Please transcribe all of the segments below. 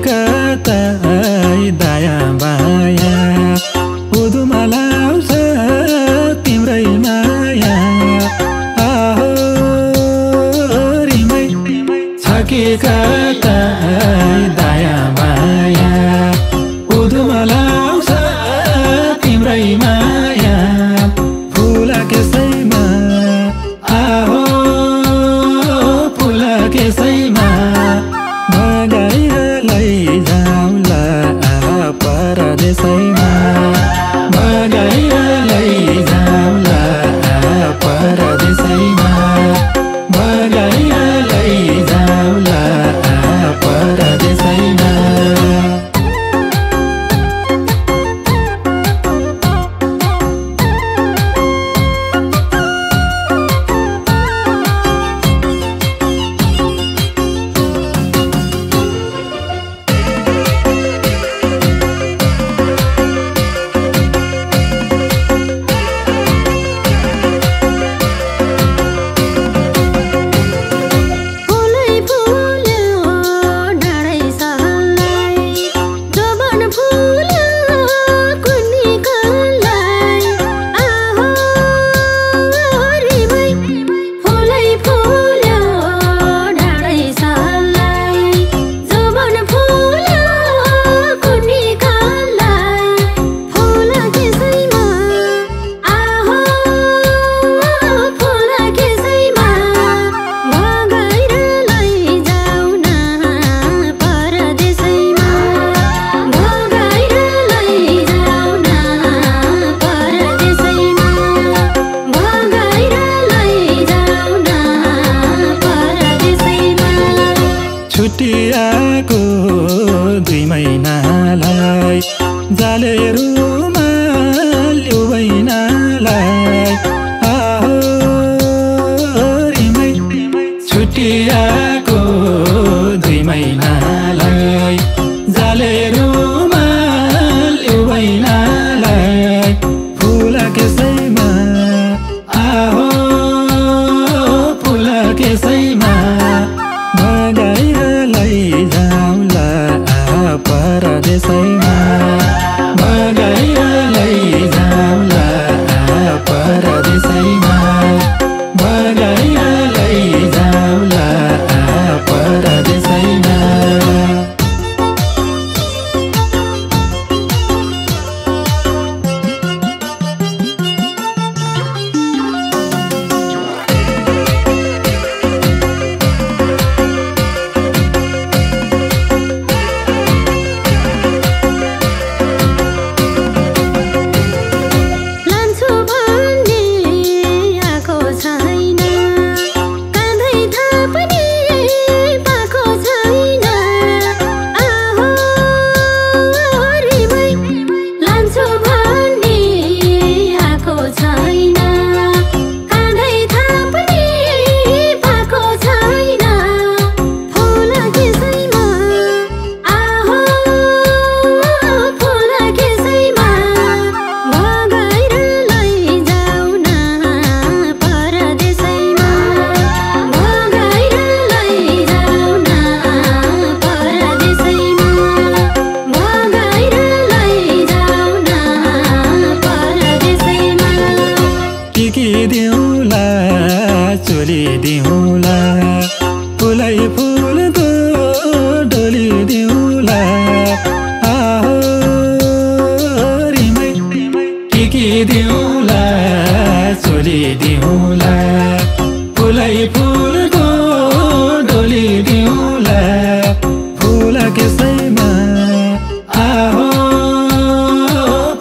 कतै दया माया उदुमा लाउँछ तिम्रै माया आहो रिमै छ कि कतै दया माया उदुमा लाउँछ तिम्रै माया फुल कसैमा आहो फुल कसैमा भगाएर लैजाउँला परदेशैमा भगाएर लैजाउँला परदेशैमा भगाएर लैजाउँला परदेशैमा छुट्टिएको 2 महिनालाई जाले रुमाल ल्याउबैनालाई आहो रिमै छुट्टिएको 2 महिनालाई जाले रुमाल ल्याउबैनालाई फुल कसैमा आहो फुल कसैमा भगाएर लैजाउँला परदेशैमा भगाएर लैजाउँला परदेशैमा भगाएर लैजाउँला परदेशैमा दिउँला चोली दिउँला फुलै फुलको डोली दिउँला आहो रिमै टिकी दिउँला चोली दिउँला फुलै फुलको डोली दिउँला फुल कसैमा आहो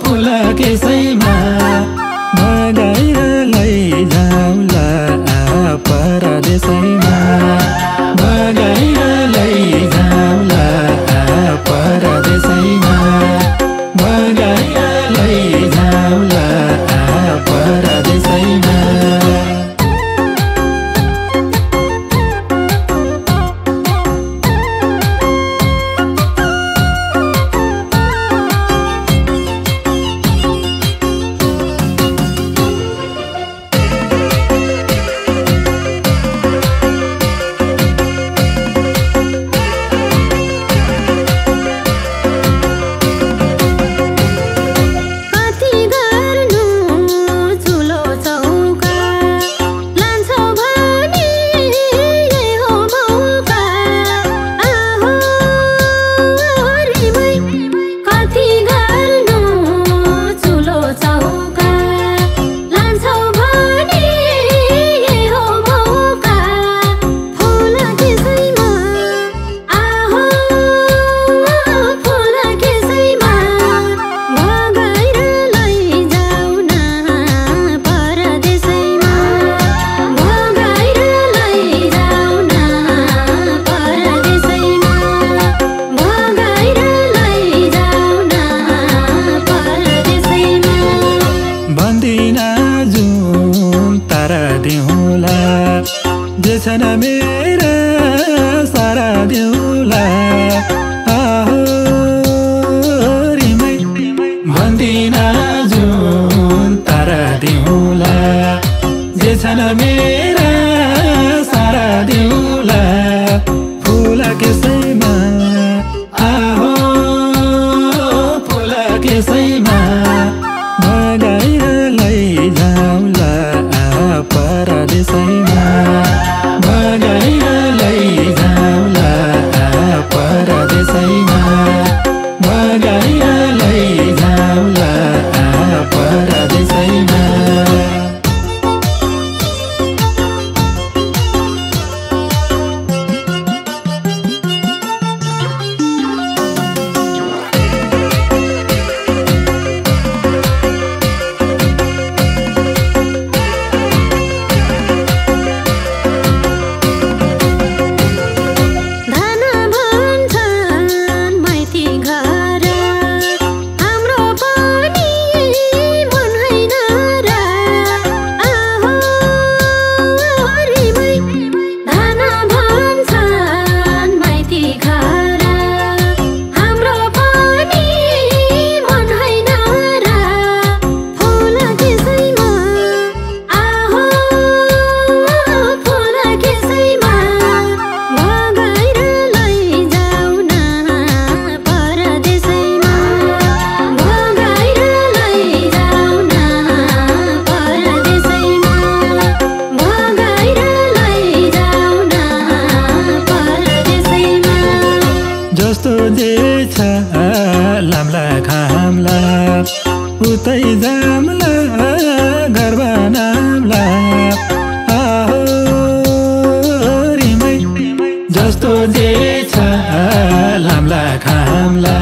फुल कसैमा भगाएर लैजाउँला परदेशैमा भगाएर लैजाउँला परदेशैमा भगाएर लैजाउँला परदेशैमा जे छन् मेरा सारा देउला आहो रिमै भन्दिन जुन तारा देउला जे छन् मेरा सारा देउला फुल केसैमा आहो फुल केसैमा भगाएर लैजाउला परदेशैमा भगाएर लैजाउला परदेशैमा भगाएर लैजाउला परदेशैमा जस्तो जे छ लाम्ला खाम्ला उतै जाम्ला घर बनाम्ला आहो रिमै जस्तो जे छ लाम्ला खाम्ला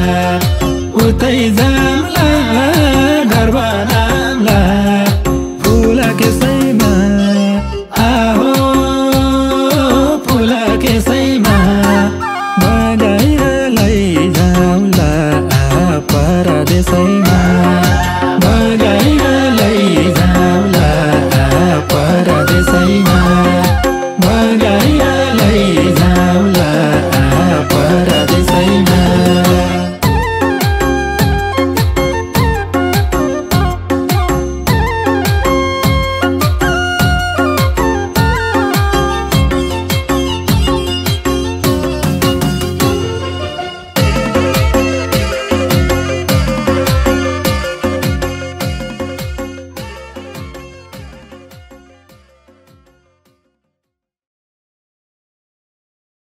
उतै